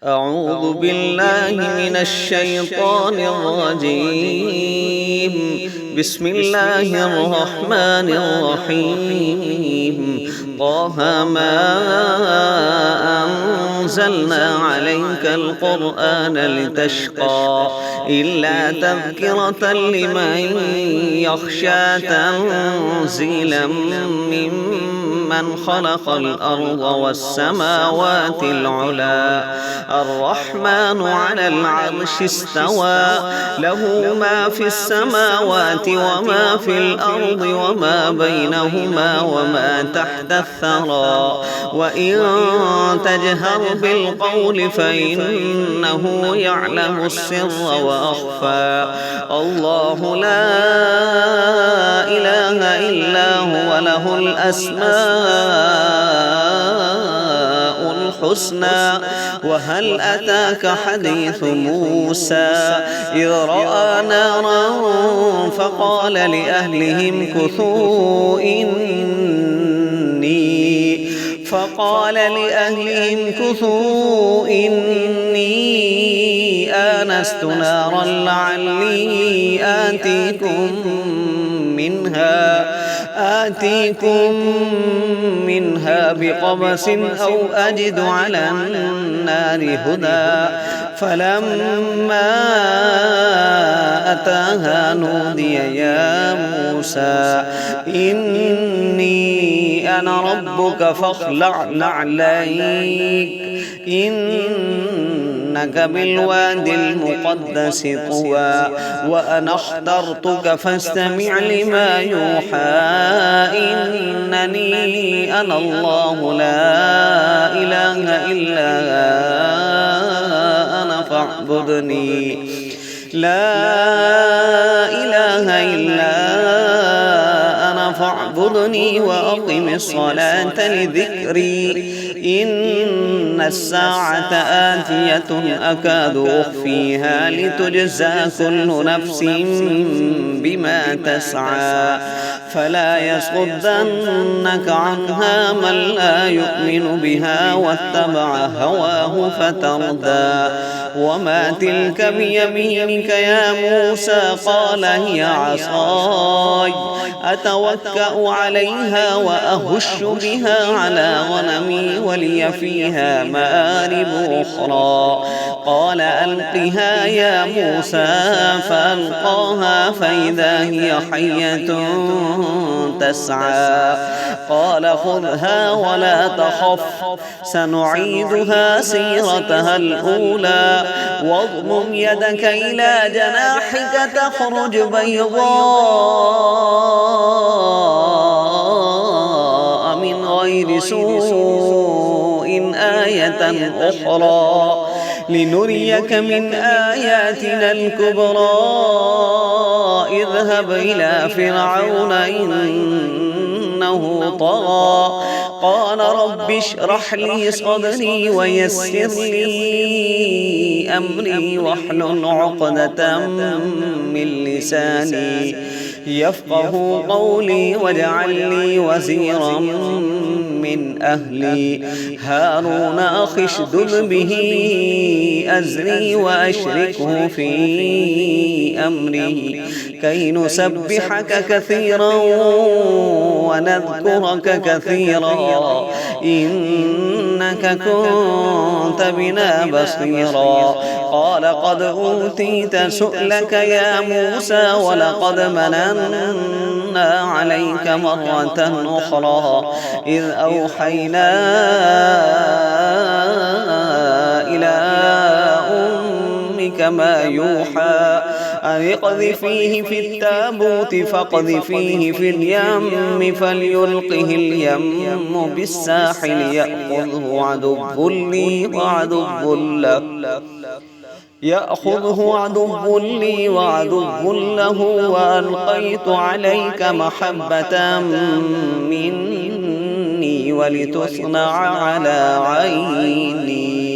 أعوذ بالله من الشيطان الرجيم. بسم الله الرحمن الرحيم. طه ما أنزلنا عليك القرآن لتشقى إلا تذكرة لمن يخشى تنزيلا ممن خلق الأرض والسماوات العلى الرحمن على العرش استوى له ما في السماوات وما في الأرض وما بينهما وما تحت الثرى وإن تجهر بالقول فإنه يعلم السر وأخفى الله لا إله إلا هو له الأسماء الحسنى. وهل أتاك حديث موسى إذ رأى نارا فقال لأهلهم كثوا إني آنست نارا لعلي آتيكم منها بقبس أو أجد على النار هدى. فلما أتاها نودي يا موسى إني أنا ربك فاخلع نعليك إنك بالواد المقدس طوى وأنا اخترتك فاستمع لما يوحى إنني أنا الله لا إله إلا أنا فاعبدني لا إله إلا أنا فاعبدني وأقم الصلاة لذكري إن الساعة آتية أكاد أخفيها لتجزى كل نفس بما تسعى فلا يصدنك عنها من لا يؤمن بها واتبع هواه فتردى. وما تلك بيمينك يا موسى قال هي عصاي أتوكأ عليها وأهش بها على غنمي ولي فيها مآرب أخرى. قال ألقها يا موسى فألقاها فإذا هي حية تسعى. قال خذها ولا تخف سنعيدها سيرتها الأولى واضمم يدك إلى جناحك تخرج بيضاء من غير سوء آية أخرى لنريك من آياتنا الكبرى. اذهب إلى فرعون إنه طغى. قال رب اشرح لي صدري ويسر لي أمري واحلل عقدة من لساني يفقه قولي واجعل لي وزيرا من أهلي هارون أخي اشدد به أزري وأشركه في أمري كي نسبحك كثيرا ونذكرك كثيرا إنك كنت بنا بصيرا. قال قد أوتيت سؤلك يا موسى ولقد مننا عليك مرة أخرى إذ أوحينا إلى أمك ما يوحى أن اقذفيه في التابوت فاقذفيه في اليم فليلقه اليم بالساحل يأخذه عدو لي وعدو له وألقيت عليك محبة مني ولتصنع على عيني.